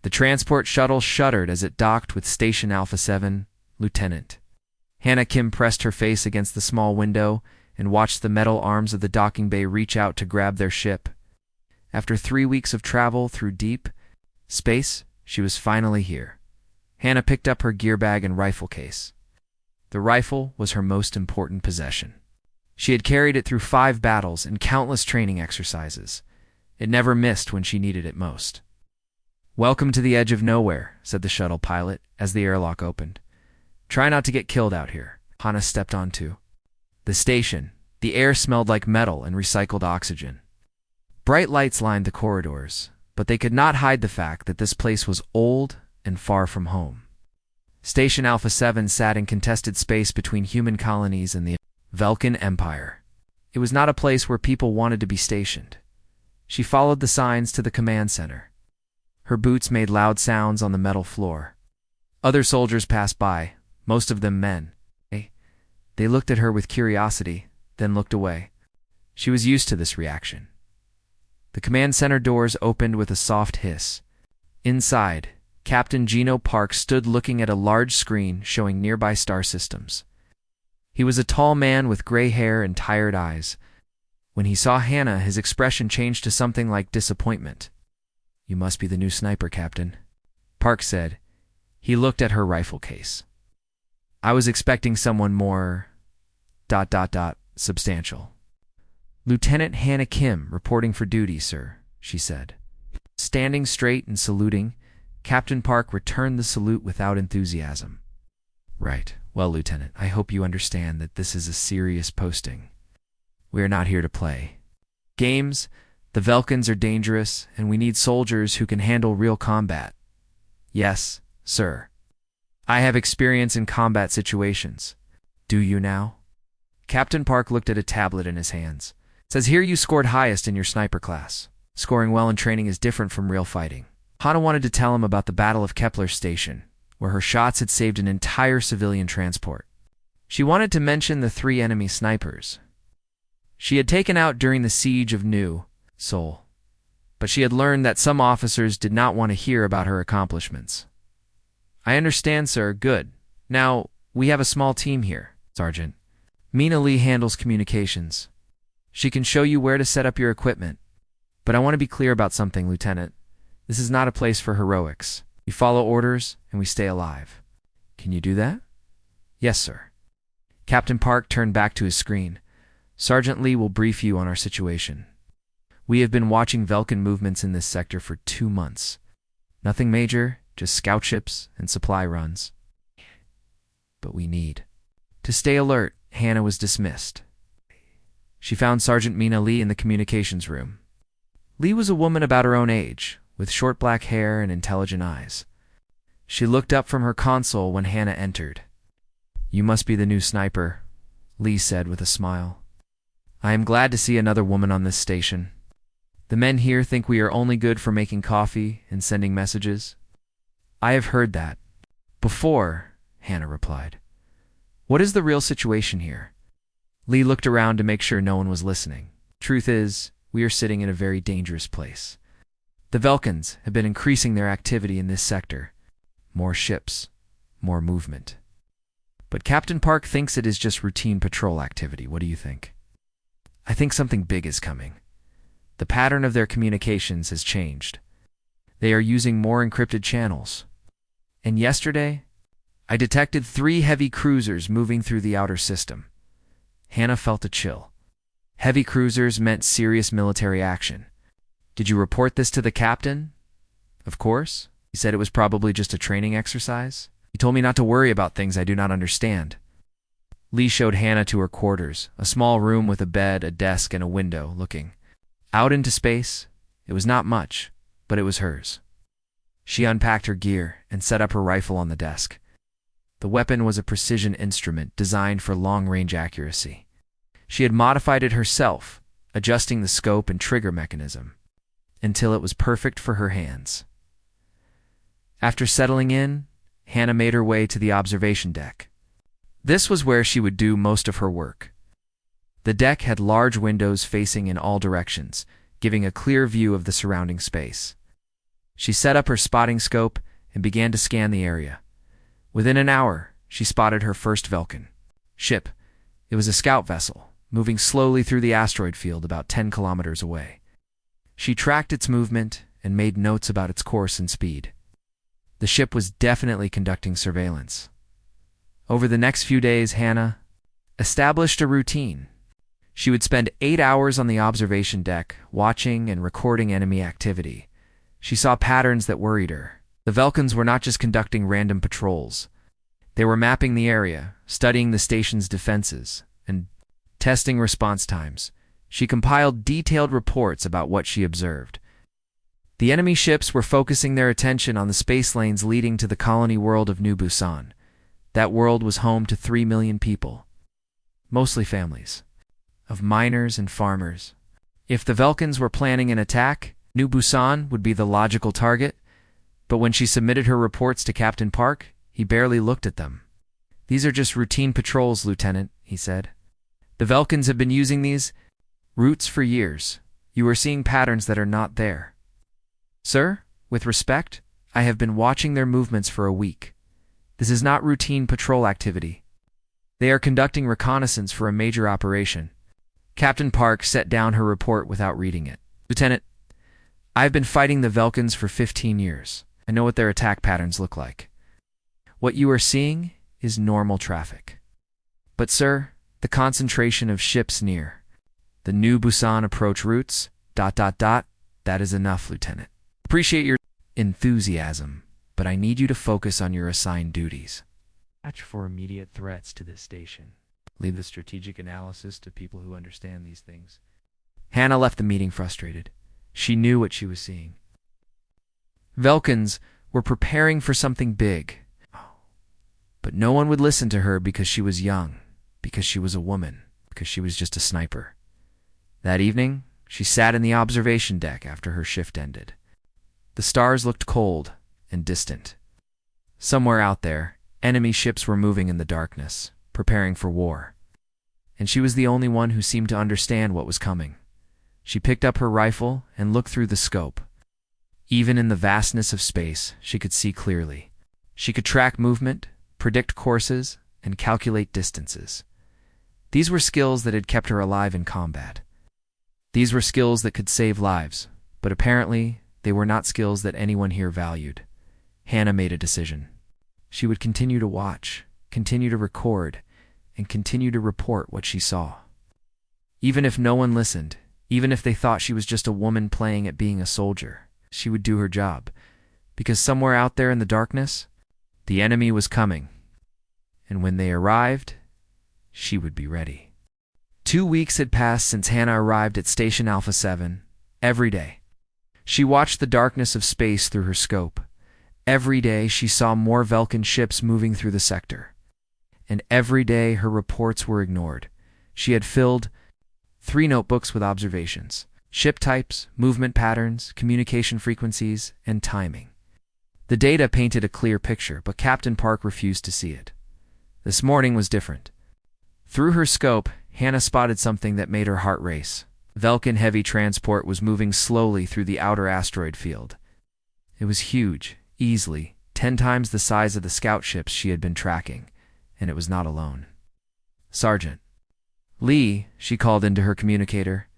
The transport shuttle shuddered as it docked with Station Alpha 7, Lieutenant. Hannah Kim pressed her face against the small window and watched the metal arms of the docking bay reach out to grab their ship. After 3 weeks of travel through deep space, she was finally here. Hannah picked up her gear bag and rifle case. The rifle was her most important possession. She had carried it through 5 battles and countless training exercises. It never missed when she needed it most. "Welcome to the edge of nowhere," said the shuttle pilot as the airlock opened. "Try not to get killed out here." Hannah stepped onto the station. The air smelled like metal and recycled oxygen. Bright lights lined the corridors, but they could not hide the fact that this place was old and far from home. Station Alpha 7 sat in contested space between human colonies and the Velkan Empire. It was not a place where people wanted to be stationed. She followed the signs to the command center. Her boots made loud sounds on the metal floor. Other soldiers passed by, most of them men. They looked at her with curiosity, then looked away. She was used to this reaction. The command center doors opened with a soft hiss. Inside, Captain Gino Park stood looking at a large screen showing nearby star systems. He was a tall man with gray hair and tired eyes. When he saw Hannah, his expression changed to something like disappointment. "You must be the new sniper, Captain," Park said. He looked at her rifle case. "I was expecting someone more... substantial." "Lieutenant Hannah Kim, reporting for duty, sir," she said. Standing straight and saluting, Captain Park returned the salute without enthusiasm. "Right. Well, Lieutenant, I hope you understand that this is a serious posting. We are not here to play games. The Velkans are dangerous, and we need soldiers who can handle real combat." "Yes, sir. I have experience in combat situations." "Do you now?" Captain Park looked at a tablet in his hands. "It says here you scored highest in your sniper class. Scoring well in training is different from real fighting." Hannah wanted to tell him about the Battle of Kepler Station, where her shots had saved an entire civilian transport. She wanted to mention the 3 enemy snipers she had taken out during the siege of New Seoul, but she had learned that some officers did not want to hear about her accomplishments. "I understand, sir. Good. Now, we have a small team here, Sergeant. Mina Lee handles communications. She can show you where to set up your equipment. But I want to be clear about something, Lieutenant. This is not a place for heroics. We follow orders, and we stay alive." "Can you do that?" "Yes, sir." Captain Park turned back to his screen. "Sergeant Lee will brief you on our situation. We have been watching Velkan movements in this sector for 2 months. Nothing major, just scout ships and supply runs. But we need to stay alert." Hannah was dismissed. She found Sergeant Mina Lee in the communications room. Lee was a woman about her own age, with short black hair and intelligent eyes. She looked up from her console when Hannah entered. "You must be the new sniper," Lee said with a smile. "I am glad to see another woman on this station. The men here think we are only good for making coffee and sending messages." "I have heard that before," Hannah replied. "What is the real situation here?" Lee looked around to make sure no one was listening. "Truth is, we are sitting in a very dangerous place. The Velkans have been increasing their activity in this sector. More ships, more movement. But Captain Park thinks it is just routine patrol activity. What do you think?" "I think something big is coming. The pattern of their communications has changed. They are using more encrypted channels. And yesterday, I detected 3 heavy cruisers moving through the outer system." Hannah felt a chill. Heavy cruisers meant serious military action. "Did you report this to the captain?" "Of course. He said it was probably just a training exercise. He told me not to worry about things I do not understand." Lee showed Hannah to her quarters, a small room with a bed, a desk, and a window looking out into space. It was not much, but it was hers. She unpacked her gear and set up her rifle on the desk. The weapon was a precision instrument designed for long-range accuracy. She had modified it herself, adjusting the scope and trigger mechanism, until it was perfect for her hands. After settling in, Hannah made her way to the observation deck. This was where she would do most of her work. The deck had large windows facing in all directions, giving a clear view of the surrounding space. She set up her spotting scope and began to scan the area. Within an hour, she spotted her first Velkin ship. It was a scout vessel, moving slowly through the asteroid field about 10 kilometers away. She tracked its movement and made notes about its course and speed. The ship was definitely conducting surveillance. Over the next few days, Hannah established a routine. She would spend 8 hours on the observation deck, watching and recording enemy activity. She saw patterns that worried her. The Velkins were not just conducting random patrols. They were mapping the area, studying the station's defenses, and testing response times. She compiled detailed reports about what she observed. The enemy ships were focusing their attention on the space lanes leading to the colony world of New Busan. That world was home to 3 million people, mostly families of miners and farmers. If the Velkins were planning an attack, New Busan would be the logical target, but when she submitted her reports to Captain Park, he barely looked at them. "These are just routine patrols, Lieutenant," he said. "The Velkins have been using these routes for years. You are seeing patterns that are not there." "Sir, with respect, I have been watching their movements for a week. This is not routine patrol activity. They are conducting reconnaissance for a major operation." Captain Park set down her report without reading it. "Lieutenant, I've been fighting the Velkins for 15 years. I know what their attack patterns look like. What you are seeing is normal traffic. But sir, the concentration of ships near the New Busan approach routes, ... that is enough, Lieutenant. Appreciate your enthusiasm, but I need you to focus on your assigned duties. Watch for immediate threats to this station. Leave the strategic analysis to people who understand these things." Hannah left the meeting frustrated. She knew what she was seeing. Velkins were preparing for something big. But no one would listen to her because she was young, because she was a woman, because she was just a sniper. That evening, she sat in the observation deck after her shift ended. The stars looked cold and distant. Somewhere out there, enemy ships were moving in the darkness, preparing for war. And she was the only one who seemed to understand what was coming. She picked up her rifle and looked through the scope. Even in the vastness of space, she could see clearly. She could track movement, predict courses, and calculate distances. These were skills that had kept her alive in combat. These were skills that could save lives, but apparently they were not skills that anyone here valued. Hannah made a decision. She would continue to watch, continue to record, and continue to report what she saw. Even if no one listened, even if they thought she was just a woman playing at being a soldier, she would do her job, because somewhere out there in the darkness, the enemy was coming. And when they arrived, she would be ready. 2 weeks had passed since Hannah arrived at Station Alpha 7. Every day, she watched the darkness of space through her scope. Every day, she saw more Velkin ships moving through the sector. And every day, her reports were ignored. She had filled 3 notebooks with observations: ship types, movement patterns, communication frequencies, and timing. The data painted a clear picture, but Captain Park refused to see it. This morning was different. Through her scope, Hannah spotted something that made her heart race. Velkin heavy transport was moving slowly through the outer asteroid field. It was huge, easily 10 times the size of the scout ships she had been tracking, and it was not alone. "Sergeant Lee," she called into her communicator.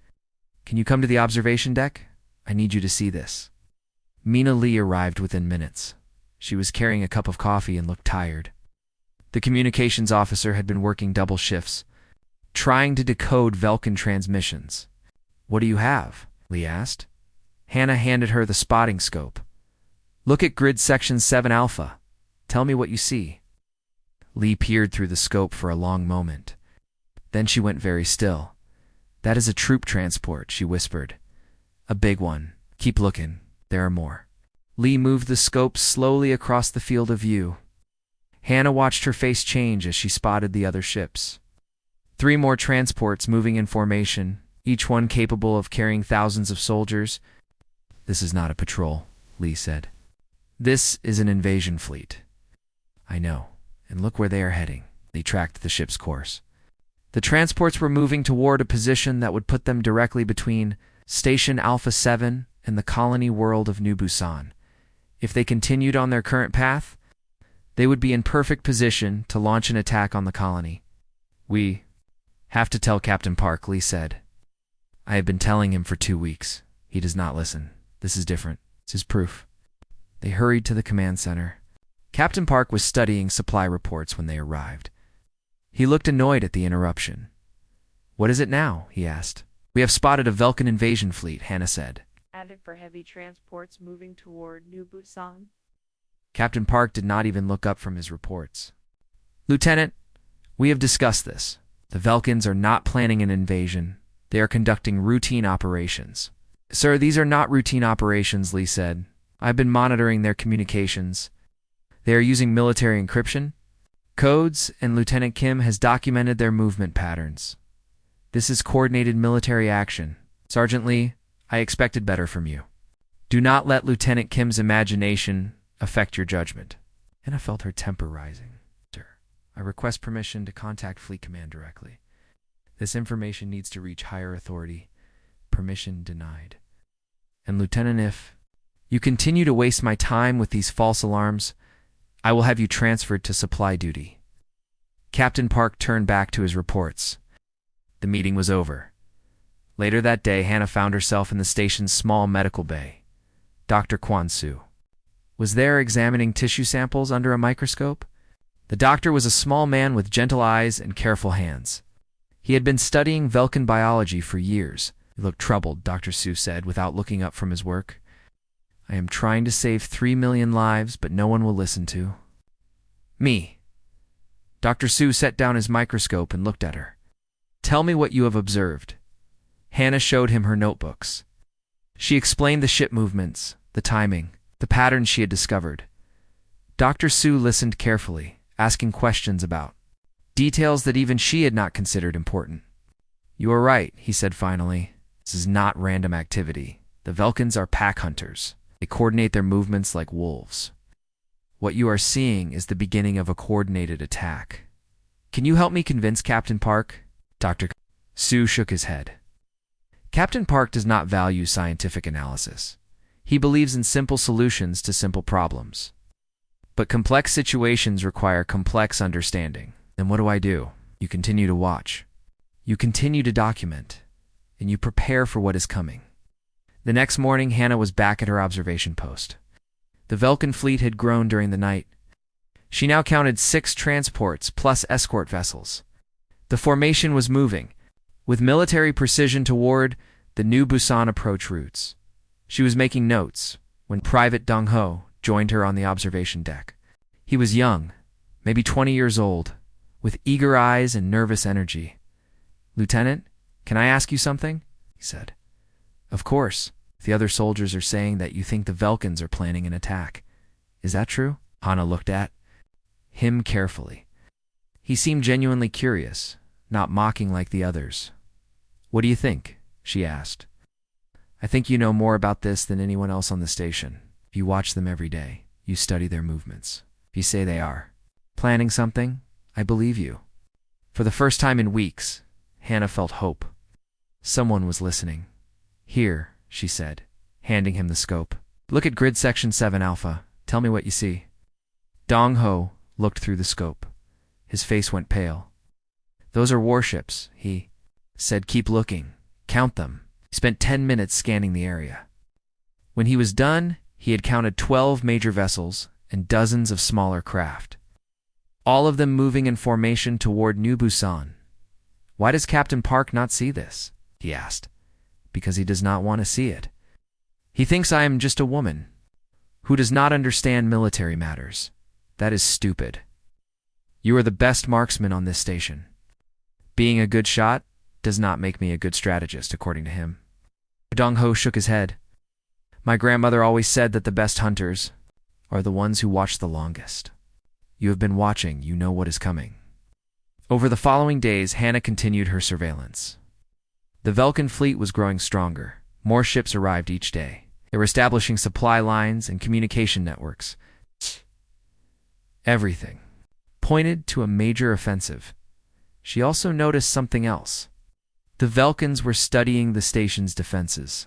"Can you come to the observation deck? I need you to see this." Mina Lee arrived within minutes. She was carrying a cup of coffee and looked tired. The communications officer had been working double shifts, trying to decode Velkin transmissions. "What do you have?" Lee asked. Hannah handed her the spotting scope. "Look at grid section 7 Alpha. Tell me what you see." Lee peered through the scope for a long moment. Then she went very still. "That is a troop transport," she whispered. "A big one. Keep looking. There are more." Lee moved the scope slowly across the field of view. Hannah watched her face change as she spotted the other ships. 3 more transports moving in formation, each one capable of carrying thousands of soldiers. "This is not a patrol," Lee said. "This is an invasion fleet." "I know, and look where they are heading." Lee tracked the ship's course. The transports were moving toward a position that would put them directly between Station Alpha 7 and the colony world of New Busan. If they continued on their current path, they would be in perfect position to launch an attack on the colony. We have to tell Captain Park, Lee said. I have been telling him for 2 weeks. He does not listen. This is different. This is proof. They hurried to the command center. Captain Park was studying supply reports when they arrived. He looked annoyed at the interruption. What is it now? He asked. We have spotted a Vulcan invasion fleet, Hannah said. Added for heavy transports moving toward New Busan. Captain Park did not even look up from his reports. Lieutenant, we have discussed this. The Vulcans are not planning an invasion. They are conducting routine operations. Sir, these are not routine operations, Lee said. I've been monitoring their communications. They are using military encryption codes, and Lieutenant Kim has documented their movement patterns. This is coordinated military action. Sergeant Lee, I expected better from you. Do not let Lieutenant Kim's imagination affect your judgment. Anna felt her temper rising. Sir, I request permission to contact Fleet Command directly. This information needs to reach higher authority. Permission denied. And Lieutenant, if you continue to waste my time with these false alarms, I will have you transferred to supply duty. Captain Park turned back to his reports. The meeting was over. Later that day, Hannah found herself in the station's small medical bay. Dr. Kwan-Soo was there examining tissue samples under a microscope. The doctor was a small man with gentle eyes and careful hands. He had been studying Vulcan biology for years. He looked troubled, Dr. Soo said, without looking up from his work. I am trying to save 3 million lives, but no one will listen to me. Dr. Soo set down his microscope and looked at her. Tell me what you have observed. Hannah showed him her notebooks. She explained the ship movements, the timing, the patterns she had discovered. Dr. Soo listened carefully, asking questions about details that even she had not considered important. You are right, he said finally. This is not random activity. The Vulcans are pack hunters. They coordinate their movements like wolves. What you are seeing is the beginning of a coordinated attack. Can you help me convince Captain Park? Dr. Soo shook his head. Captain Park does not value scientific analysis. He believes in simple solutions to simple problems. But complex situations require complex understanding. Then what do? You continue to watch. You continue to document. And you prepare for what is coming. The next morning, Hannah was back at her observation post. The Vulcan fleet had grown during the night. She now counted 6 transports plus escort vessels. The formation was moving, with military precision toward the New Busan approach routes. She was making notes when Private Dong-ho joined her on the observation deck. He was young, maybe 20 years old, with eager eyes and nervous energy. Lieutenant, can I ask you something? He said. Of course. The other soldiers are saying that you think the Vulcans are planning an attack. Is that true? Hannah looked at him carefully. He seemed genuinely curious, not mocking like the others. What do you think? She asked. I think you know more about this than anyone else on the station. You watch them every day. You study their movements. If you say they are planning something, I believe you. For the first time in weeks, Hannah felt hope. Someone was listening. Here, she said, handing him the scope. Look at grid section 7 Alpha. Tell me what you see. Dong-ho looked through the scope. His face went pale. Those are warships, he said. Keep looking. Count them. He spent 10 minutes scanning the area. When he was done, he had counted 12 major vessels and dozens of smaller craft, all of them moving in formation toward New Busan. Why does Captain Park not see this? He asked. Because he does not want to see it. He thinks I am just a woman who does not understand military matters. That is stupid. You are the best marksman on this station. Being a good shot does not make me a good strategist, according to him. Dong-ho shook his head. My grandmother always said that the best hunters are the ones who watch the longest. You have been watching, you know what is coming. Over the following days, Hannah continued her surveillance. The Vulcan fleet was growing stronger. More ships arrived each day. They were establishing supply lines and communication networks. Everything pointed to a major offensive. She also noticed something else. The Vulcans were studying the station's defenses.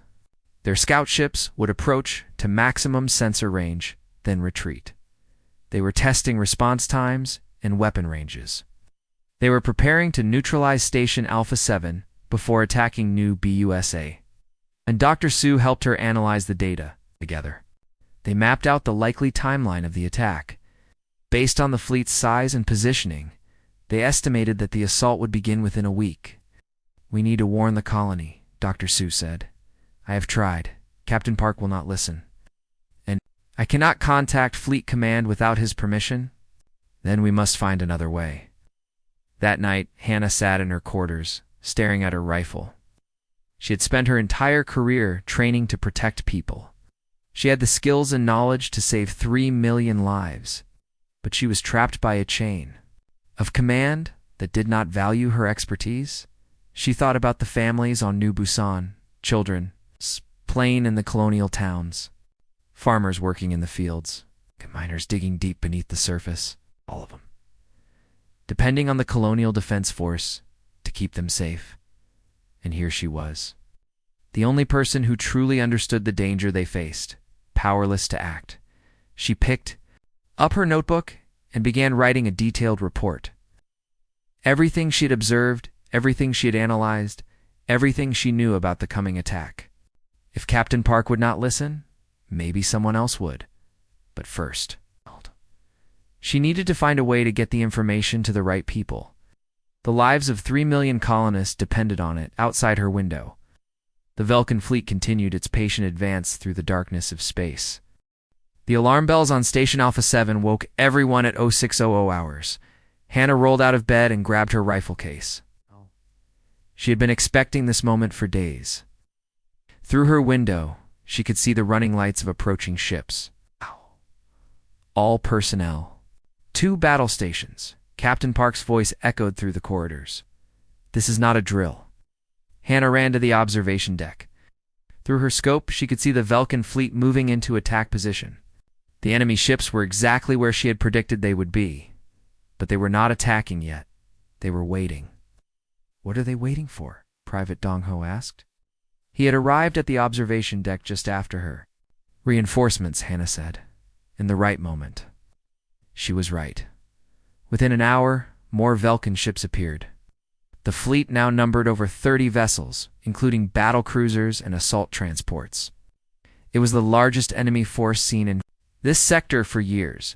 Their scout ships would approach to maximum sensor range then retreat. They were testing response times and weapon ranges. They were preparing to neutralize Station Alpha 7 before attacking New BUSA. And Dr. Sue helped her analyze the data together. They mapped out the likely timeline of the attack. Based on the fleet's size and positioning, they estimated that the assault would begin within a week. "We need to warn the colony," Dr. Sue said. "I have tried. Captain Park will not listen. And I cannot contact Fleet Command without his permission. Then we must find another way." That night, Hannah sat in her quarters, staring at her rifle. She had spent her entire career training to protect people. She had the skills and knowledge to save 3 million lives. But she was trapped by a chain of command that did not value her expertise. She thought about the families on New Busan, children playing in the colonial towns, farmers working in the fields, miners digging deep beneath the surface, all of them, depending on the colonial defense force to keep them safe. And here she was, the only person who truly understood the danger they faced, powerless to act. She picked up her notebook and began writing a detailed report. Everything she'd observed, everything she had analyzed, everything she knew about the coming attack. If Captain Park would not listen, maybe someone else would. But first, she needed to find a way to get the information to the right people. The lives of 3 million colonists depended on it outside her window. The Vulcan fleet continued its patient advance through the darkness of space. The alarm bells on Station Alpha 7 woke everyone at 0600 hours. Hannah rolled out of bed and grabbed her rifle case. She had been expecting this moment for days. Through her window, she could see the running lights of approaching ships. All personnel. 2 battle stations. Captain Park's voice echoed through the corridors. "This is not a drill." Hannah ran to the observation deck. Through her scope, she could see the Vulcan fleet moving into attack position. The enemy ships were exactly where she had predicted they would be. But they were not attacking yet. They were waiting. "What are they waiting for?" Private Dong Ho asked. He had arrived at the observation deck just after her. "Reinforcements," Hannah said. In the right moment. She was right. Within an hour, more Vulcan ships appeared. The fleet now numbered over 30 vessels, including battle cruisers and assault transports. It was the largest enemy force seen in this sector for years.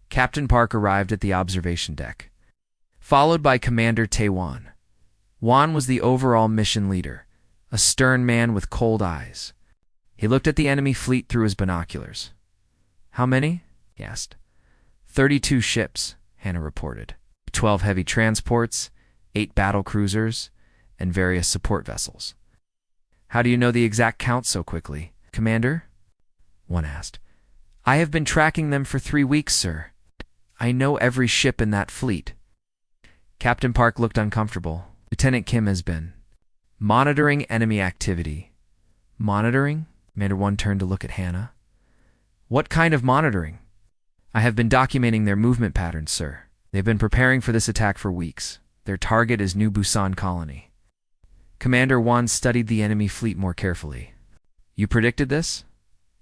Captain Park arrived at the observation deck, followed by Commander Tae-Wan. Wan was the overall mission leader, a stern man with cold eyes. He looked at the enemy fleet through his binoculars. "How many?" he asked. 32 ships, Hannah reported. 12 heavy transports, 8 battle cruisers, and various support vessels. "How do you know the exact count so quickly, Commander?" one asked. "I have been tracking them for 3 weeks, sir. I know every ship in that fleet." Captain Park looked uncomfortable. "Lieutenant Kim has been monitoring enemy activity." "Monitoring?" Commander One turned to look at Hannah. "What kind of monitoring?" "I have been documenting their movement patterns, sir. They've been preparing for this attack for weeks. Their target is New Busan Colony." Commander Wan studied the enemy fleet more carefully. "You predicted this?"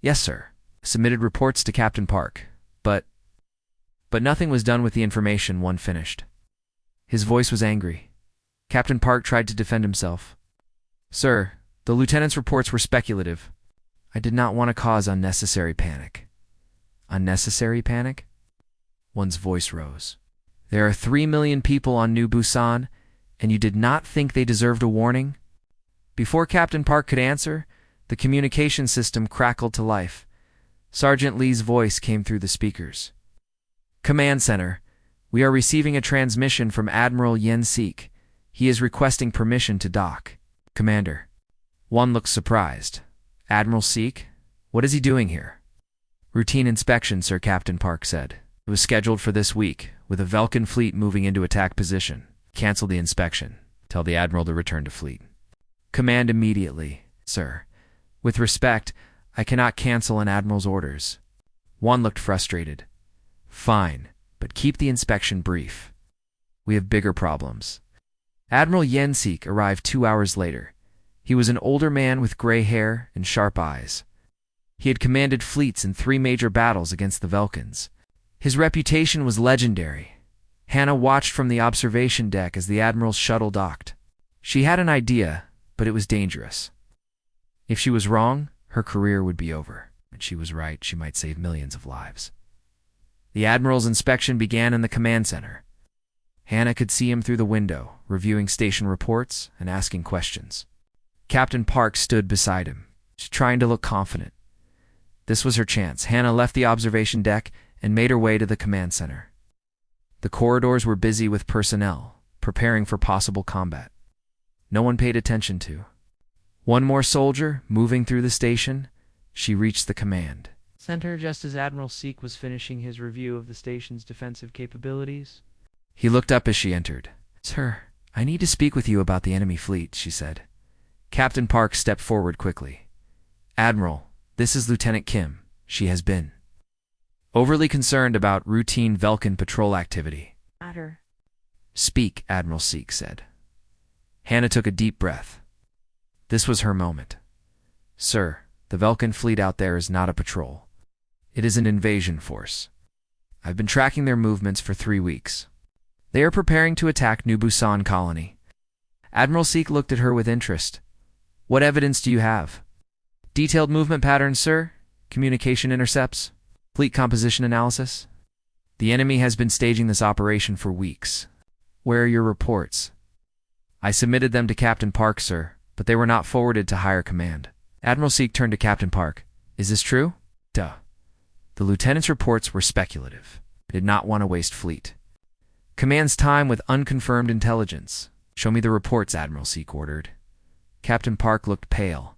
"Yes, sir. Submitted reports to Captain Park. But nothing was done with the information." One finished. His voice was angry. Captain Park tried to defend himself. "Sir, the lieutenant's reports were speculative. I did not want to cause unnecessary panic." "Unnecessary panic?" One's voice rose. "There are 3 million people on New Busan, and you did not think they deserved a warning?" Before Captain Park could answer, the communication system crackled to life. Sergeant Lee's voice came through the speakers. "Command Center, we are receiving a transmission from Admiral Yen Sik. He is requesting permission to dock." "Commander." One looked surprised. "Admiral Sik? What is he doing here?" "Routine inspection, sir," Captain Park said. "It was scheduled for this week, with a Vulcan fleet moving into attack position. Cancel the inspection. Tell the Admiral to return to fleet." "Command immediately, sir. With respect, I cannot cancel an Admiral's orders." One looked frustrated. "Fine, but keep the inspection brief. We have bigger problems." Admiral Yen Sik arrived 2 hours later. He was an older man with gray hair and sharp eyes. He had commanded fleets in 3 major battles against the Vulcans. His reputation was legendary. Hannah watched from the observation deck as the Admiral's shuttle docked. She had an idea, but it was dangerous. If she was wrong, her career would be over. And she was right, she might save millions of lives. The Admiral's inspection began in the command center. Hannah could see him through the window, reviewing station reports and asking questions. Captain Park stood beside him, trying to look confident. This was her chance. Hannah left the observation deck and made her way to the command center. The corridors were busy with personnel, preparing for possible combat. No one paid attention to. One more soldier, moving through the station, she reached the command center just as Admiral Seek was finishing his review of the station's defensive capabilities. He looked up as she entered. "Sir, I need to speak with you about the enemy fleet," she said. Captain Park stepped forward quickly. "Admiral, this is Lieutenant Kim. She has been overly concerned about routine Vulcan patrol activity." Matter. "Speak," Admiral Seek said. Hannah took a deep breath. This was her moment. "Sir, the Vulcan fleet out there is not a patrol. It is an invasion force. I've been tracking their movements for 3 weeks. They are preparing to attack New Busan colony." Admiral Seek looked at her with interest. "What evidence do you have?" "Detailed movement patterns, sir. Communication intercepts. Fleet composition analysis. The enemy has been staging this operation for weeks. Where are your reports?" "I submitted them to Captain Park, sir, but they were not forwarded to higher command." Admiral Seek turned to Captain Park. "Is this true?" "Duh." The lieutenant's reports were speculative. He did not want to waste fleet command's time with unconfirmed intelligence. "Show me the reports," Admiral Seek ordered. Captain Park looked pale.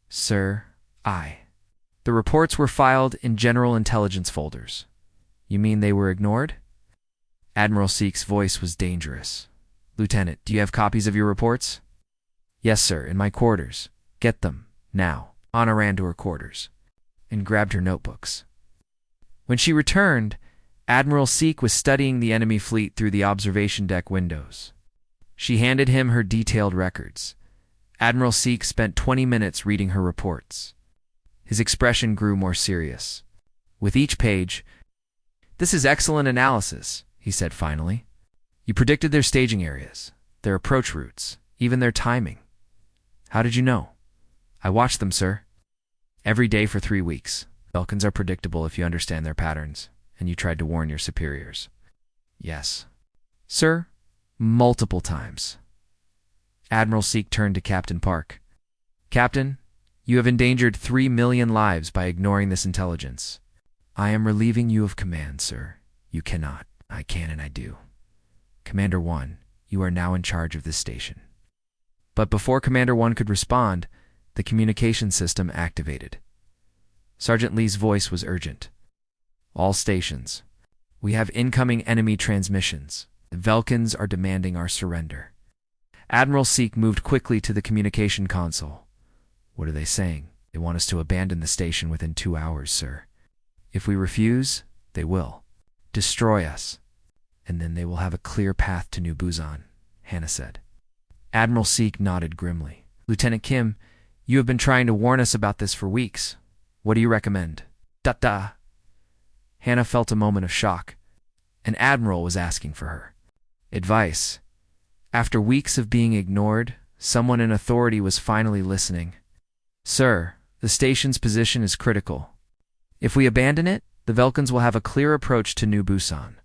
"Sir, the reports were filed in general intelligence folders." "You mean they were ignored?" Admiral Seek's voice was dangerous. "Lieutenant, do you have copies of your reports?" "Yes, sir, in my quarters." "Get them, now." Anna ran to her quarters and grabbed her notebooks. When she returned, Admiral Seek was studying the enemy fleet through the observation deck windows. She handed him her detailed records. Admiral Seek spent 20 minutes reading her reports. His expression grew more serious. With each page, "This is excellent analysis," he said finally. "You predicted their staging areas, their approach routes, even their timing. How did you know?" "I watched them, sir. Every day for 3 weeks. Vulcans are predictable if you understand their patterns, and you tried to warn your superiors." "Yes, sir, multiple times." Admiral Seek turned to Captain Park. "Captain, you have endangered 3 million lives by ignoring this intelligence. I am relieving you of command, sir. You cannot. I can and I do. Commander 1, you are now in charge of this station." But before Commander 1 could respond, the communication system activated. Sergeant Lee's voice was urgent. "All stations. We have incoming enemy transmissions. The Vulcans are demanding our surrender." Admiral Seek moved quickly to the communication console. "What are they saying?" "They want us to abandon the station within 2 hours, sir. If we refuse, they will destroy us. And then they will have a clear path to New Busan," Hannah said. Admiral Seek nodded grimly. "Lieutenant Kim, you have been trying to warn us about this for weeks. What do you recommend?" "Da-da." Hannah felt a moment of shock. An admiral was asking for her advice. After weeks of being ignored, someone in authority was finally listening. "Sir, the station's position is critical. If we abandon it, the Vulcans will have a clear approach to New Busan.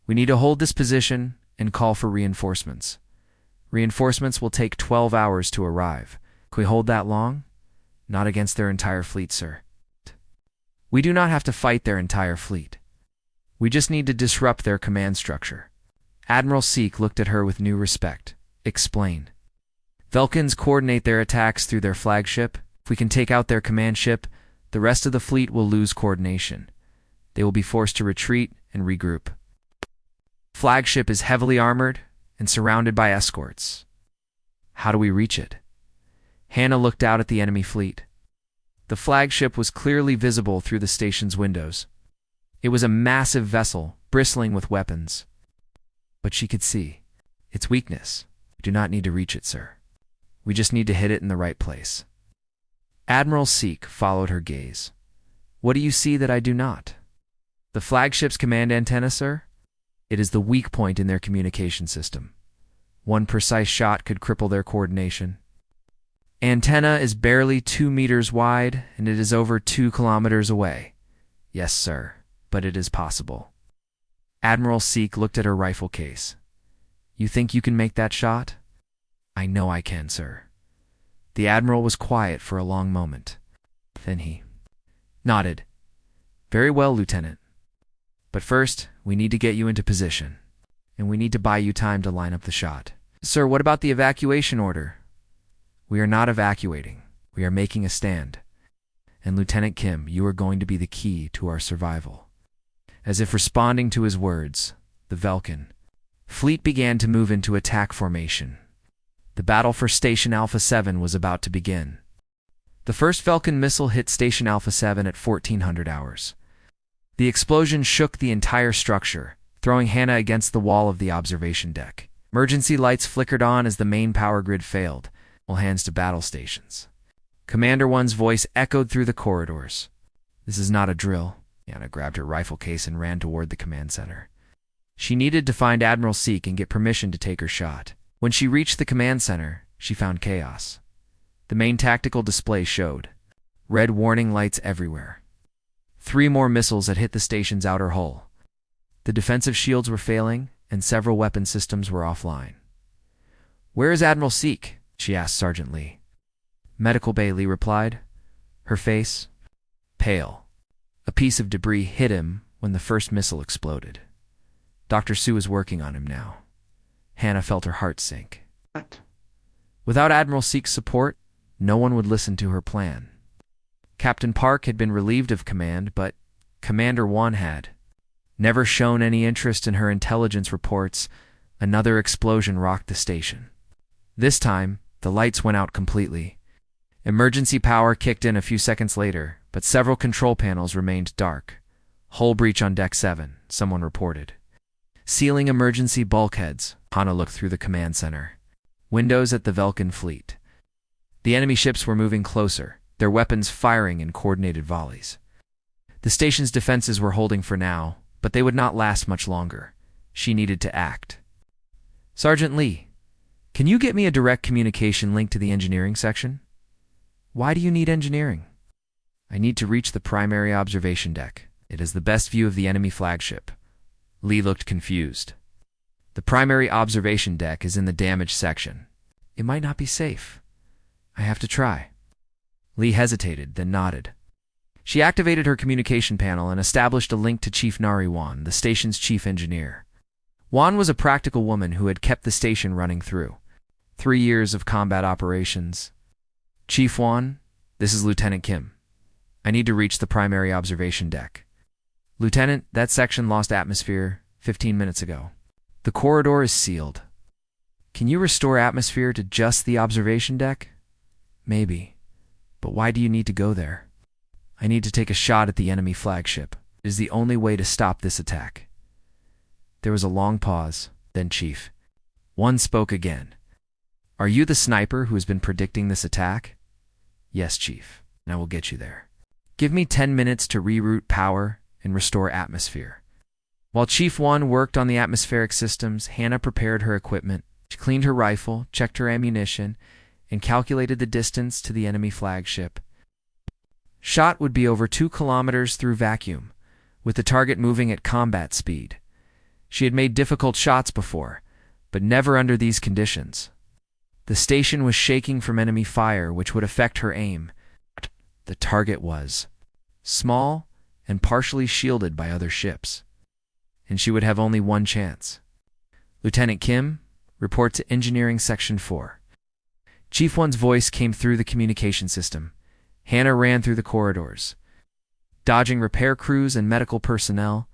We need to hold this position and call for reinforcements. Reinforcements will take 12 hours to arrive. Can we hold that long?" "Not against their entire fleet, sir." "We do not have to fight their entire fleet. We just need to disrupt their command structure." Admiral Seek looked at her with new respect. "Explain." "Vulcans coordinate their attacks through their flagship. If we can take out their command ship, the rest of the fleet will lose coordination. They will be forced to retreat and regroup. Flagship is heavily armored and surrounded by escorts. How do we reach it?" Hannah looked out at the enemy fleet. The flagship was clearly visible through the station's windows. It was a massive vessel, bristling with weapons. But she could see its weakness. "We do not need to reach it, sir. We just need to hit it in the right place." Admiral Seek followed her gaze. What do you see that I do not? The flagship's command antenna, sir? It is the weak point in their communication system. One precise shot could cripple their coordination. Antenna is barely 2 meters wide, and it is over 2 kilometers away. Yes, sir, but it is possible. Admiral Seek looked at her rifle case. You think you can make that shot? I know I can, sir. The Admiral was quiet for a long moment. Then he nodded. Very well, Lieutenant. But first, we need to get you into position, and we need to buy you time to line up the shot. Sir, what about the evacuation order? We are not evacuating. We are making a stand. And Lieutenant Kim, you are going to be the key to our survival. As if responding to his words, the Vulcan fleet began to move into attack formation. The battle for Station Alpha 7 was about to begin. The first Vulcan missile hit Station Alpha 7 at 1400 hours. The explosion shook the entire structure, throwing Hannah against the wall of the observation deck. Emergency lights flickered on as the main power grid failed. All hands to battle stations. Commander One's voice echoed through the corridors. This is not a drill. Hannah grabbed her rifle case and ran toward the command center. She needed to find Admiral Seek and get permission to take her shot. When she reached the command center, she found chaos. The main tactical display showed red warning lights everywhere. 3 more missiles had hit the station's outer hull. The defensive shields were failing, and several weapon systems were offline. Where is Admiral Seek? She asked Sergeant Lee. Medical Bay, Lee replied, her face pale. A piece of debris hit him when the first missile exploded. Dr. Sue is working on him now. Hannah felt her heart sink. What? Without Admiral Seek's support, no one would listen to her plan. Captain Park had been relieved of command, but Commander One had never shown any interest in her intelligence reports. Another explosion rocked the station. This time, the lights went out completely. Emergency power kicked in a few seconds later, but several control panels remained dark. Hull breach on Deck 7, someone reported. Sealing emergency bulkheads. Hannah looked through the command center. Windows at the Vulcan fleet. The enemy ships were moving closer, their weapons firing in coordinated volleys. The station's defenses were holding for now, but they would not last much longer. She needed to act. Sergeant Lee, can you get me a direct communication link to the engineering section? Why do you need engineering? I need to reach the primary observation deck. It is the best view of the enemy flagship. Lee looked confused. The primary observation deck is in the damaged section. It might not be safe. I have to try. Lee hesitated, then nodded. She activated her communication panel and established a link to Chief Nari Wan, the station's chief engineer. Wan was a practical woman who had kept the station running through 3 years of combat operations. Chief Wan, this is Lieutenant Kim. I need to reach the primary observation deck. Lieutenant, that section lost atmosphere 15 minutes ago. The corridor is sealed. Can you restore atmosphere to just the observation deck? Maybe. But why do you need to go there? I need to take a shot at the enemy flagship. It is the only way to stop this attack. There was a long pause, then Chief One spoke again. Are you the sniper who has been predicting this attack? Yes, Chief, and I will get you there. Give me 10 minutes to reroute power and restore atmosphere. While Chief One worked on the atmospheric systems, Hannah prepared her equipment. She cleaned her rifle, checked her ammunition, and calculated the distance to the enemy flagship. Shot would be over 2 kilometers through vacuum, with the target moving at combat speed. She had made difficult shots before, but never under these conditions. The station was shaking from enemy fire, which would affect her aim. The target was small and partially shielded by other ships, and she would have only one chance. Lieutenant Kim, report to Engineering Section 4. Chief One's voice came through the communication system. Hannah ran through the corridors. Dodging repair crews and medical personnel,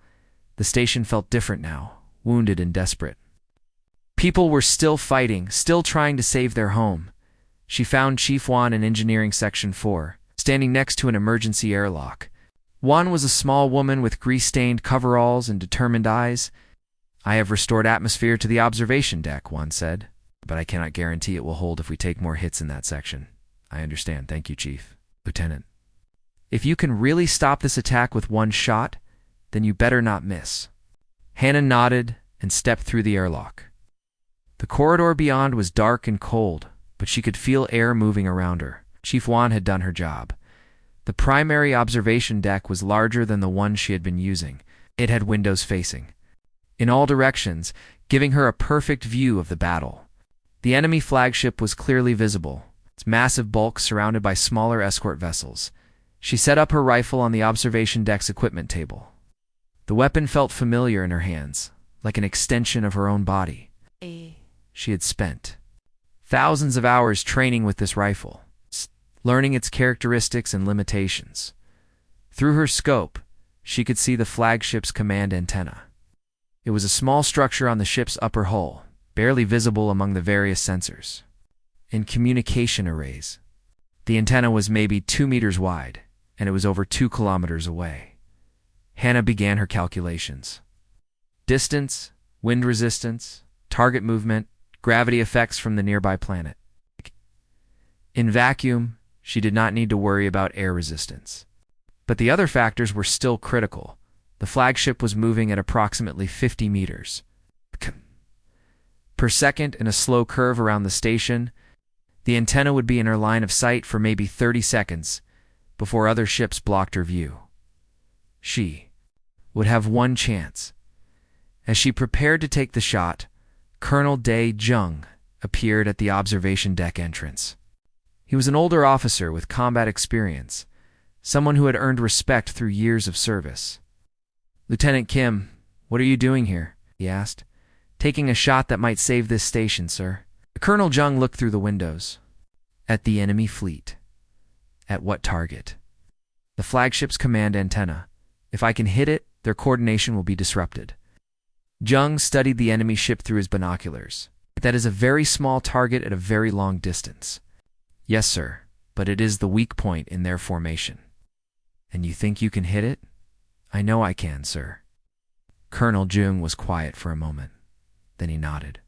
the station felt different now, wounded and desperate. People were still fighting, still trying to save their home. She found Chief Wan in Engineering Section 4, standing next to an emergency airlock. Wan was a small woman with grease-stained coveralls and determined eyes. I have restored atmosphere to the observation deck, Wan said, but I cannot guarantee it will hold if we take more hits in that section. I understand. Thank you, Chief. Lieutenant. If you can really stop this attack with one shot, then you better not miss. Hannah nodded and stepped through the airlock. The corridor beyond was dark and cold, but she could feel air moving around her. Chief Wan had done her job. The primary observation deck was larger than the one she had been using. It had windows facing in all directions, giving her a perfect view of the battle. The enemy flagship was clearly visible, its massive bulk surrounded by smaller escort vessels. She set up her rifle on the observation deck's equipment table. The weapon felt familiar in her hands, like an extension of her own body. She had spent thousands of hours training with this rifle, learning its characteristics and limitations. Through her scope, she could see the flagship's command antenna. It was a small structure on the ship's upper hull, barely visible among the various sensors and communication arrays. The antenna was maybe 2 meters wide, and it was over 2 kilometers away. Hannah began her calculations. Distance, wind resistance, target movement, gravity effects from the nearby planet. In vacuum, she did not need to worry about air resistance. But the other factors were still critical. The flagship was moving at approximately 50 meters per second in a slow curve around the station. The antenna would be in her line of sight for maybe 30 seconds before other ships blocked her view. She would have one chance. As she prepared to take the shot, Colonel Dae Jung appeared at the observation deck entrance. He was an older officer with combat experience, someone who had earned respect through years of service. "Lieutenant Kim, what are you doing here?" he asked. "Taking a shot that might save this station, sir." Colonel Jung looked through the windows. "At the enemy fleet." "At what target?" "The flagship's command antenna. If I can hit it, their coordination will be disrupted." Jung studied the enemy ship through his binoculars. "That is a very small target at a very long distance." "Yes, sir, but it is the weak point in their formation." "And you think you can hit it?" "I know I can, sir." Colonel Jung was quiet for a moment. Then he nodded.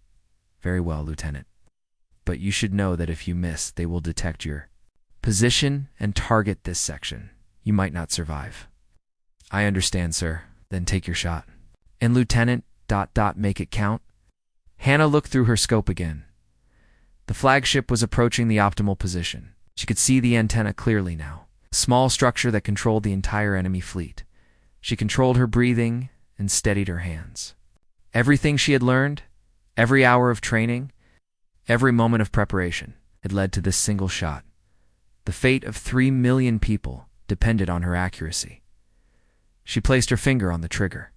"Very well, Lieutenant. But you should know that if you miss, they will detect your position and target this section. You might not survive." "I understand, sir. Then take your shot." "And Lieutenant, make it count." Hannah looked through her scope again. The flagship was approaching the optimal position. She could see the antenna clearly now, a small structure that controlled the entire enemy fleet. She controlled her breathing and steadied her hands. Everything she had learned, every hour of training, every moment of preparation had led to this single shot. The fate of 3 million people depended on her accuracy. She placed her finger on the trigger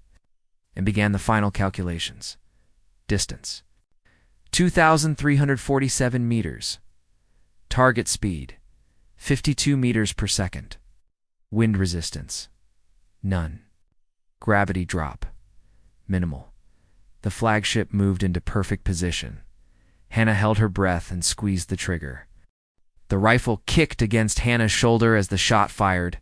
and began the final calculations. Distance: 2,347 meters. Target speed: 52 meters per second. Wind resistance: none. Gravity drop: minimal. The flagship moved into perfect position. Hannah held her breath and squeezed the trigger. The rifle kicked against Hannah's shoulder as the shot fired.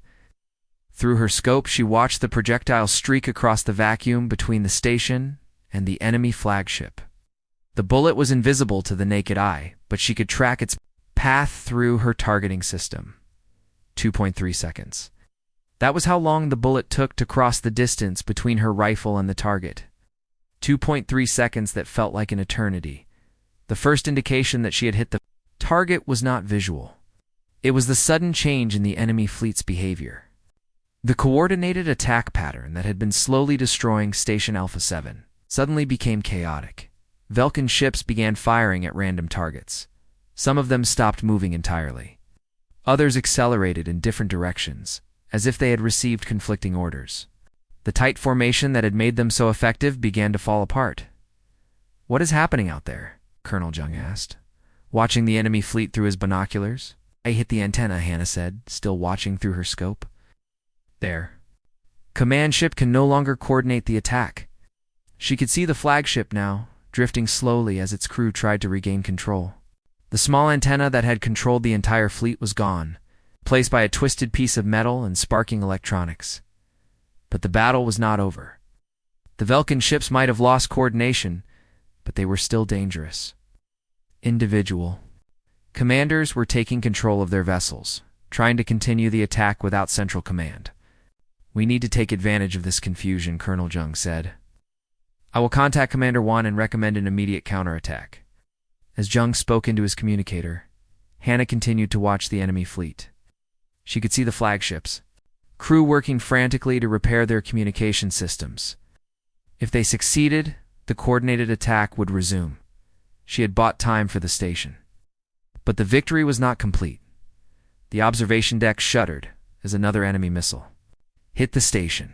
Through her scope, she watched the projectile streak across the vacuum between the station and the enemy flagship. The bullet was invisible to the naked eye, but she could track its path through her targeting system. 2.3 seconds. That was how long the bullet took to cross the distance between her rifle and the target. 2.3 seconds that felt like an eternity. The first indication that she had hit the target was not visual. It was the sudden change in the enemy fleet's behavior. The coordinated attack pattern that had been slowly destroying Station Alpha 7 suddenly became chaotic. Vulcan ships began firing at random targets. Some of them stopped moving entirely. Others accelerated in different directions, as if they had received conflicting orders. The tight formation that had made them so effective began to fall apart. "What is happening out there?" Colonel Jung asked, watching the enemy fleet through his binoculars. "I hit the antenna," Hannah said, still watching through her scope. "There. Command ship can no longer coordinate the attack." She could see the flagship now, drifting slowly as its crew tried to regain control. The small antenna that had controlled the entire fleet was gone, placed by a twisted piece of metal and sparking electronics. But the battle was not over. The Vulcan ships might have lost coordination, but they were still dangerous. Individual commanders were taking control of their vessels, trying to continue the attack without central command. We need to take advantage of this confusion, Colonel Jung said. I will contact Commander Wan and recommend an immediate counterattack. As Jung spoke into his communicator, Hannah continued to watch the enemy fleet. She could see the flagships, crew working frantically to repair their communication systems. If they succeeded, the coordinated attack would resume. She had bought time for the station. But the victory was not complete. The observation deck shuddered as another enemy missile hit the station.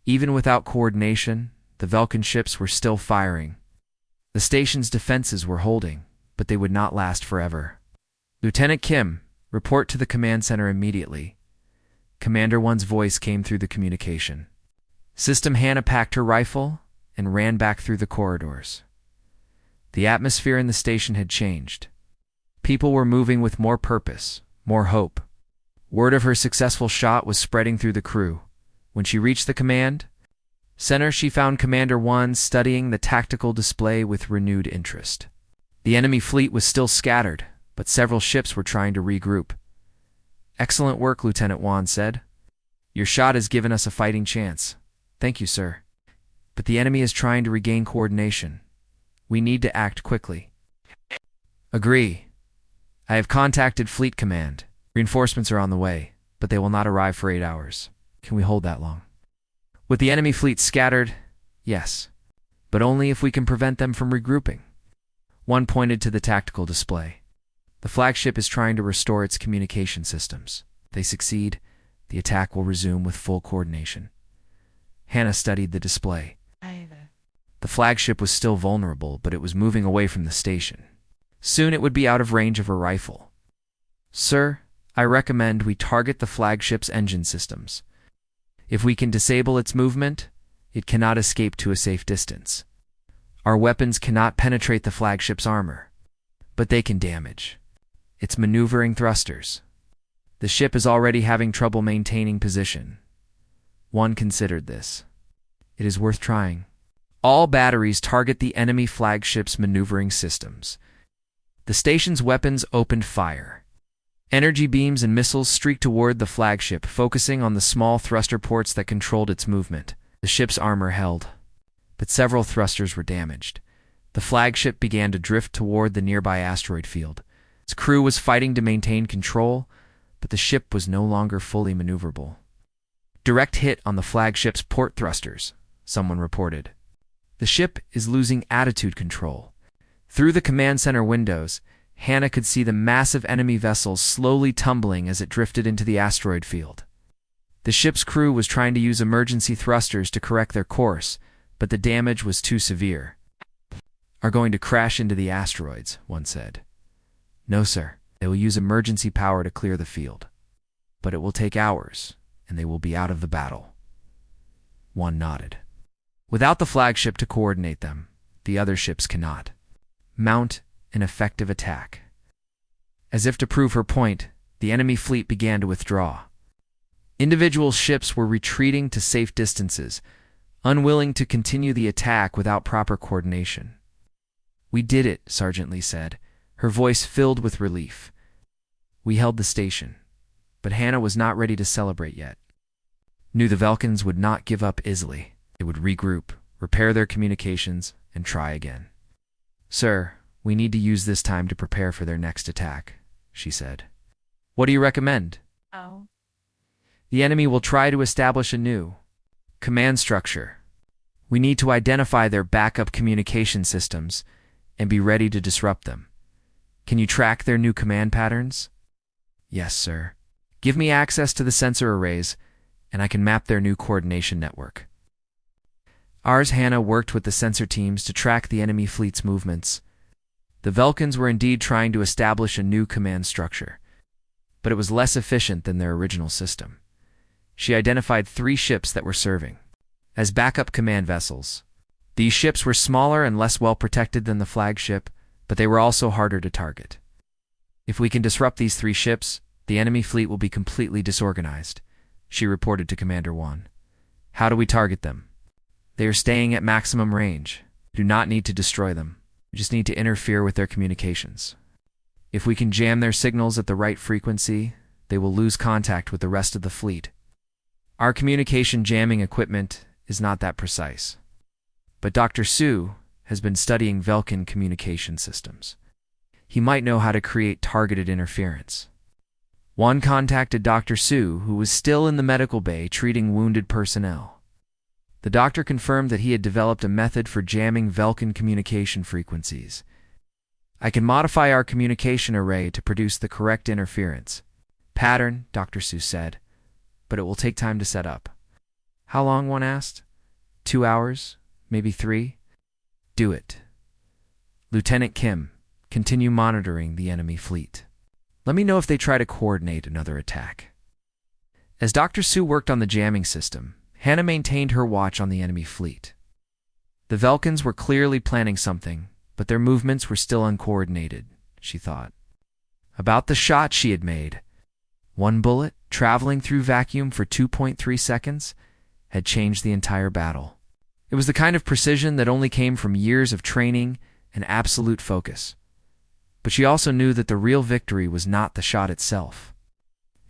Even without coordination, the Vulcan ships were still firing. The station's defenses were holding, but they would not last forever. Lieutenant Kim, report to the command center immediately. Commander One's voice came through the communication. System Hannah packed her rifle and ran back through the corridors. The atmosphere in the station had changed. People were moving with more purpose, more hope. Word of her successful shot was spreading through the crew. When she reached the command center, she found Commander One studying the tactical display with renewed interest. The enemy fleet was still scattered, but several ships were trying to regroup. Excellent work, Lieutenant Wan said. Your shot has given us a fighting chance. Thank you, sir. But the enemy is trying to regain coordination. We need to act quickly. Agree. I have contacted Fleet Command. Reinforcements are on the way, but they will not arrive for 8 hours. Can we hold that long? With the enemy fleet scattered, yes, but only if we can prevent them from regrouping. One pointed to the tactical display. The flagship is trying to restore its communication systems. If they succeed, the attack will resume with full coordination. Hannah studied the display. The flagship was still vulnerable, but it was moving away from the station. Soon it would be out of range of her rifle. Sir, I recommend we target the flagship's engine systems. If we can disable its movement, it cannot escape to a safe distance. Our weapons cannot penetrate the flagship's armor, but they can damage its maneuvering thrusters. The ship is already having trouble maintaining position. One considered this. It is worth trying. All batteries target the enemy flagship's maneuvering systems. The station's weapons opened fire. Energy beams and missiles streaked toward the flagship, focusing on the small thruster ports that controlled its movement. The ship's armor held, but several thrusters were damaged. The flagship began to drift toward the nearby asteroid field. Its crew was fighting to maintain control, but the ship was no longer fully maneuverable. Direct hit on the flagship's port thrusters, someone reported. The ship is losing attitude control. Through the command center windows, Hannah could see the massive enemy vessels slowly tumbling as it drifted into the asteroid field. The ship's crew was trying to use emergency thrusters to correct their course, but the damage was too severe. Are going to crash into the asteroids, one said. No, sir. They will use emergency power to clear the field. But it will take hours, and they will be out of the battle. One nodded. Without the flagship to coordinate them, the other ships cannot mount an effective attack. As if to prove her point, the enemy fleet began to withdraw. Individual ships were retreating to safe distances, unwilling to continue the attack without proper coordination. We did it, Sergeant Lee said, her voice filled with relief. We held the station, but Hannah was not ready to celebrate yet. Knew the Vulcans would not give up easily. They would regroup, repair their communications, and try again. Sir, we need to use this time to prepare for their next attack, she said. What do you recommend? The enemy will try to establish a new command structure. We need to identify their backup communication systems and be ready to disrupt them. Can you track their new command patterns? Yes, sir. Give me access to the sensor arrays, and I can map their new coordination network. Hannah worked with the sensor teams to track the enemy fleet's movements. The Vulcans were indeed trying to establish a new command structure, but it was less efficient than their original system. She identified 3 ships that were serving as backup command vessels. These ships were smaller and less well protected than the flagship, but they were also harder to target. If we can disrupt these 3 ships, the enemy fleet will be completely disorganized, she reported to Commander Wan. How do we target them? They are staying at maximum range. We do not need to destroy them. We just need to interfere with their communications. If we can jam their signals at the right frequency, they will lose contact with the rest of the fleet. Our communication jamming equipment is not that precise. But Dr. Sue has been studying Velkin communication systems. He might know how to create targeted interference. One contacted Dr. Sue, who was still in the medical bay treating wounded personnel. The doctor confirmed that he had developed a method for jamming Velkin communication frequencies. I can modify our communication array to produce the correct interference pattern, Dr. Sue said, but it will take time to set up. How long, one asked. 2 hours? Maybe 3? Do it. Lieutenant Kim, continue monitoring the enemy fleet. Let me know if they try to coordinate another attack. As Dr. Sue worked on the jamming system, Hannah maintained her watch on the enemy fleet. The Velkins were clearly planning something, but their movements were still uncoordinated, she thought. About the shot she had made, one bullet, traveling through vacuum for 2.3 seconds, had changed the entire battle. It was the kind of precision that only came from years of training and absolute focus. But she also knew that the real victory was not the shot itself.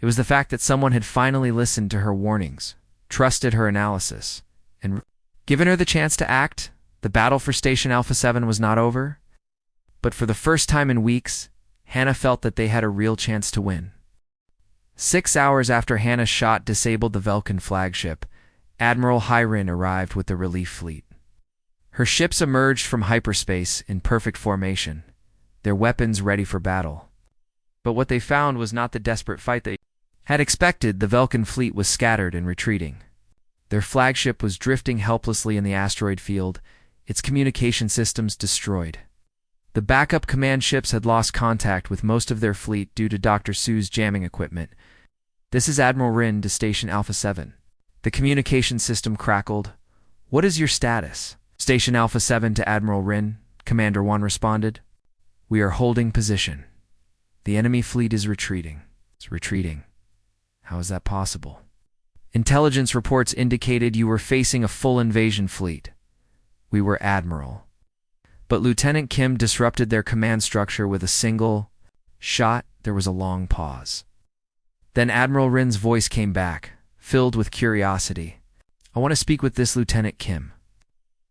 It was the fact that someone had finally listened to her warnings, trusted her analysis, and given her the chance to act. The battle for Station Alpha 7 was not over. But for the first time in weeks, Hannah felt that they had a real chance to win. 6 hours after Hannah's shot disabled the Velkin flagship, Admiral Hyrin arrived with the relief fleet. Her ships emerged from hyperspace in perfect formation, their weapons ready for battle. But what they found was not the desperate fight they had expected. The Velkin fleet was scattered and retreating. Their flagship was drifting helplessly in the asteroid field, its communication systems destroyed. The backup command ships had lost contact with most of their fleet due to Dr. Sue's jamming equipment. This is Admiral Rin to Station Alpha 7. The communication system crackled. What is your status? Station Alpha 7 to Admiral Rin, Commander 1 responded. We are holding position. The enemy fleet is retreating. It's retreating. How is that possible? Intelligence reports indicated you were facing a full invasion fleet. We were Admiral. But Lieutenant Kim disrupted their command structure with a single shot. There was a long pause. Then Admiral Rin's voice came back, filled with curiosity. I want to speak with this Lieutenant Kim.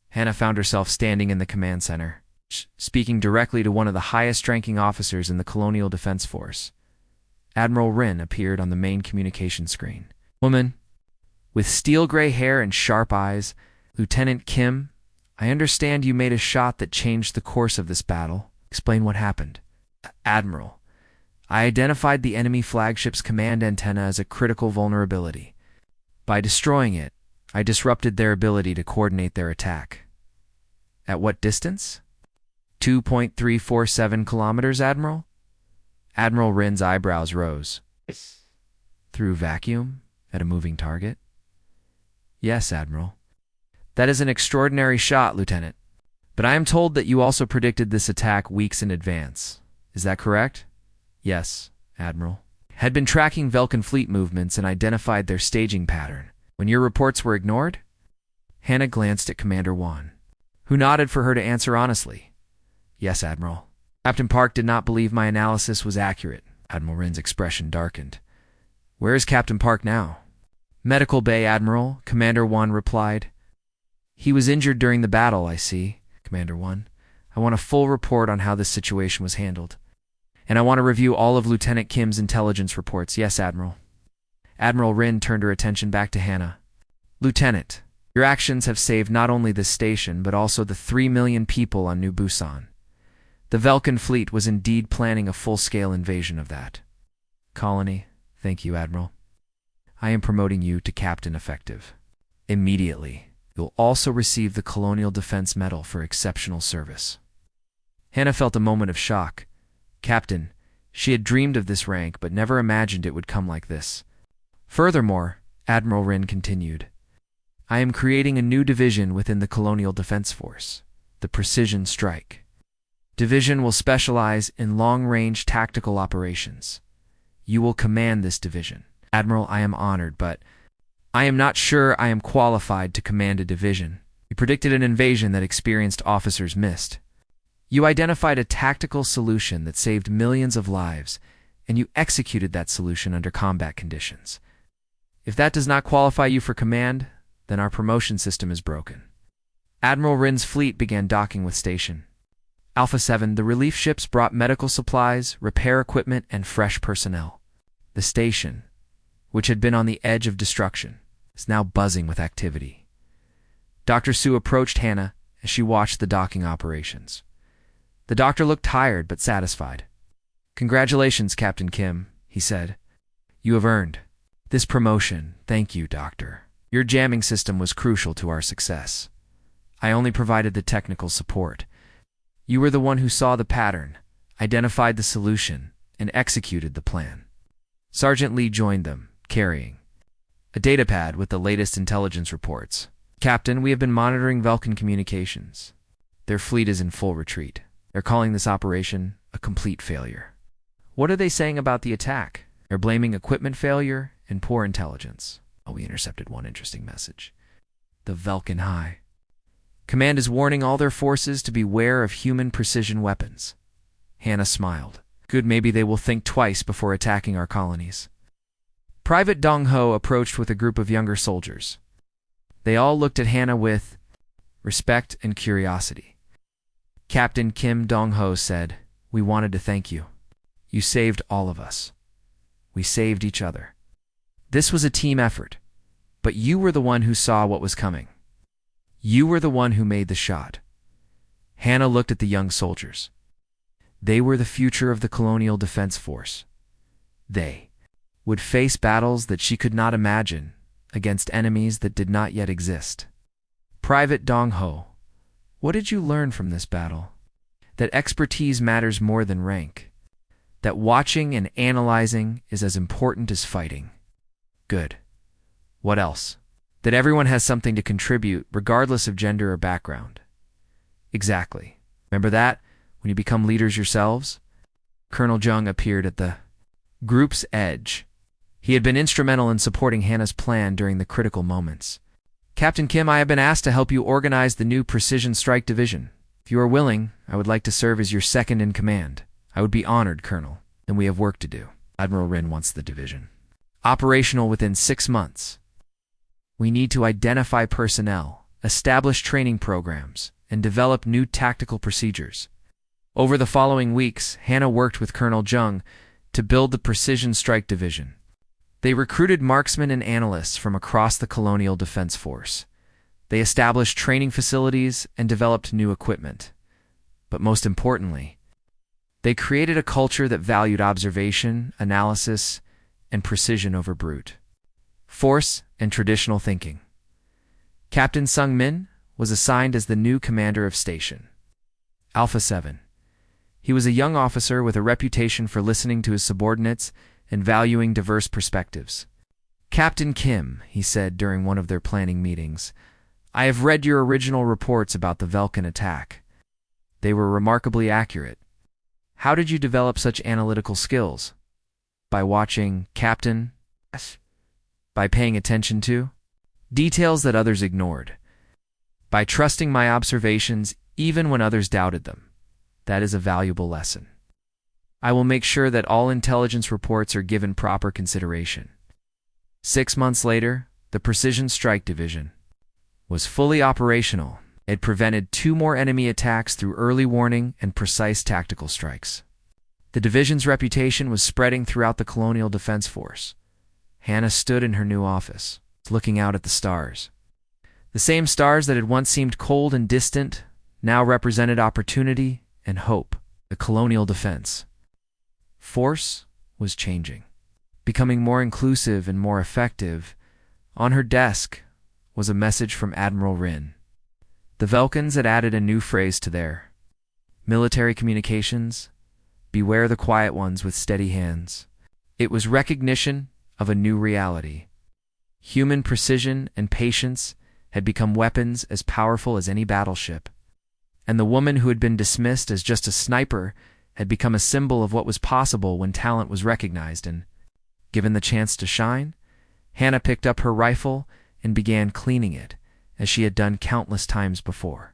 Hannah found herself standing in the command center, speaking directly to one of the highest-ranking officers in the Colonial Defense Force. Admiral Rin appeared on the main communication screen. Woman, with steel-gray hair and sharp eyes, Lieutenant Kim, I understand you made a shot that changed the course of this battle. Explain what happened. Admiral, I identified the enemy flagship's command antenna as a critical vulnerability. By destroying it, I disrupted their ability to coordinate their attack. At what distance? 2.347 kilometers, Admiral? Admiral Rin's eyebrows rose. Through vacuum? At a moving target? Yes, Admiral. That is an extraordinary shot, Lieutenant. But I am told that you also predicted this attack weeks in advance. Is that correct? Yes, Admiral. Had been tracking Velkin fleet movements and identified their staging pattern. When your reports were ignored? Hannah glanced at Commander 1, who nodded for her to answer honestly. Yes, Admiral. Captain Park did not believe my analysis was accurate. Admiral Rin's expression darkened. Where is Captain Park now? Medical bay, Admiral, Commander 1 replied. He was injured during the battle, I see, Commander 1. I want a full report on how this situation was handled. And I want to review all of Lieutenant Kim's intelligence reports. Yes, Admiral. Admiral Rin turned her attention back to Hannah. Lieutenant, your actions have saved not only this station, but also the 3 million people on New Busan. The Velkin fleet was indeed planning a full-scale invasion of that colony. Thank you, Admiral. I am promoting you to Captain Effective. Immediately. You'll also receive the Colonial Defense Medal for exceptional service. Hannah felt a moment of shock. Captain, she had dreamed of this rank, but never imagined it would come like this. Furthermore, Admiral Rin continued, I am creating a new division within the Colonial Defense Force, the Precision Strike. Division will specialize in long-range tactical operations. You will command this division. Admiral, I am honored, but I am not sure I am qualified to command a division. You predicted an invasion that experienced officers missed. You identified a tactical solution that saved millions of lives, and you executed that solution under combat conditions. If that does not qualify you for command, then our promotion system is broken. Admiral Rin's fleet began docking with Station Alpha 7. The relief ships brought medical supplies, repair equipment, and fresh personnel. The station, which had been on the edge of destruction, is now buzzing with activity. Dr. Sue approached Hannah as she watched the docking operations. The doctor looked tired but satisfied. "Congratulations, Captain Kim," he said. "You have earned this promotion. Thank you, Doctor. Your jamming system was crucial to our success. I only provided the technical support. You were the one who saw the pattern, identified the solution, and executed the plan." Sergeant Lee joined them, carrying a datapad with the latest intelligence reports. "Captain, we have been monitoring Vulcan communications. Their fleet is in full retreat. They're calling this operation a complete failure." "What are they saying about the attack?" "They're blaming equipment failure and poor intelligence." "Oh, we intercepted one interesting message. The Vulcan High Command is warning all their forces to beware of human precision weapons." Hannah smiled. "Good, maybe they will think twice before attacking our colonies." Private Dong Ho approached with a group of younger soldiers. They all looked at Hannah with respect and curiosity. Captain Kim Dong Ho said, "We wanted to thank you. You saved all of us. We saved each other. This was a team effort, but you were the one who saw what was coming. You were the one who made the shot." Hannah looked at the young soldiers. They were the future of the Colonial Defense Force. They would face battles that she could not imagine against enemies that did not yet exist. "Private Dong Ho, what did you learn from this battle?" "That expertise matters more than rank. That watching and analyzing is as important as fighting." "Good. What else?" "That everyone has something to contribute, regardless of gender or background." "Exactly. Remember that when you become leaders yourselves?" Colonel Jung appeared at the group's edge. He had been instrumental in supporting Hannah's plan during the critical moments. "Captain Kim, I have been asked to help you organize the new Precision Strike Division. If you are willing, I would like to serve as your second in command." "I would be honored, Colonel, and we have work to do. Admiral Rin wants the division operational within 6 months. We need to identify personnel, establish training programs, and develop new tactical procedures." Over the following weeks, Hannah worked with Colonel Jung to build the Precision Strike Division. They recruited marksmen and analysts from across the Colonial Defense Force. They established training facilities and developed new equipment. But most importantly, they created a culture that valued observation, analysis, and precision over brute force and traditional thinking. Captain Sung Min was assigned as the new commander of Station Alpha 7. He was a young officer with a reputation for listening to his subordinates and valuing diverse perspectives. "Captain Kim," he said during one of their planning meetings, "I have read your original reports about the Vulcan attack. They were remarkably accurate. How did you develop such analytical skills?" "By watching, Captain." "Yes." "By paying attention to details that others ignored. By trusting my observations even when others doubted them. That is a valuable lesson. I will make sure that all intelligence reports are given proper consideration." 6 months later, the Precision Strike Division was fully operational. It prevented 2 more enemy attacks through early warning and precise tactical strikes. The division's reputation was spreading throughout the Colonial Defense Force. Hannah stood in her new office, looking out at the stars. The same stars that had once seemed cold and distant now represented opportunity and hope. The Colonial Defense Force was changing, becoming more inclusive and more effective. On her desk was a message from Admiral Rin. The Vulcans had added a new phrase to their military communications: "Beware the quiet ones with steady hands." It was recognition of a new reality. Human precision and patience had become weapons as powerful as any battleship. And the woman who had been dismissed as just a sniper had become a symbol of what was possible when talent was recognized and given the chance to shine. Hannah picked up her rifle and began cleaning it, as she had done countless times before.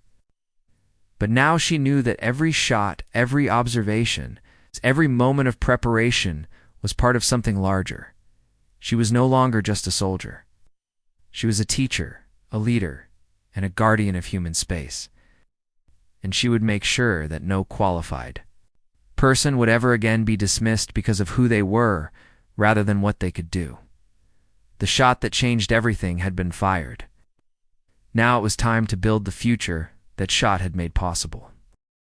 But now she knew that every shot, every observation, every moment of preparation was part of something larger. She was no longer just a soldier. She was a teacher, a leader, and a guardian of human space. And she would make sure that no qualified person would ever again be dismissed because of who they were rather than what they could do. The shot that changed everything had been fired. Now it was time to build the future that shot had made possible.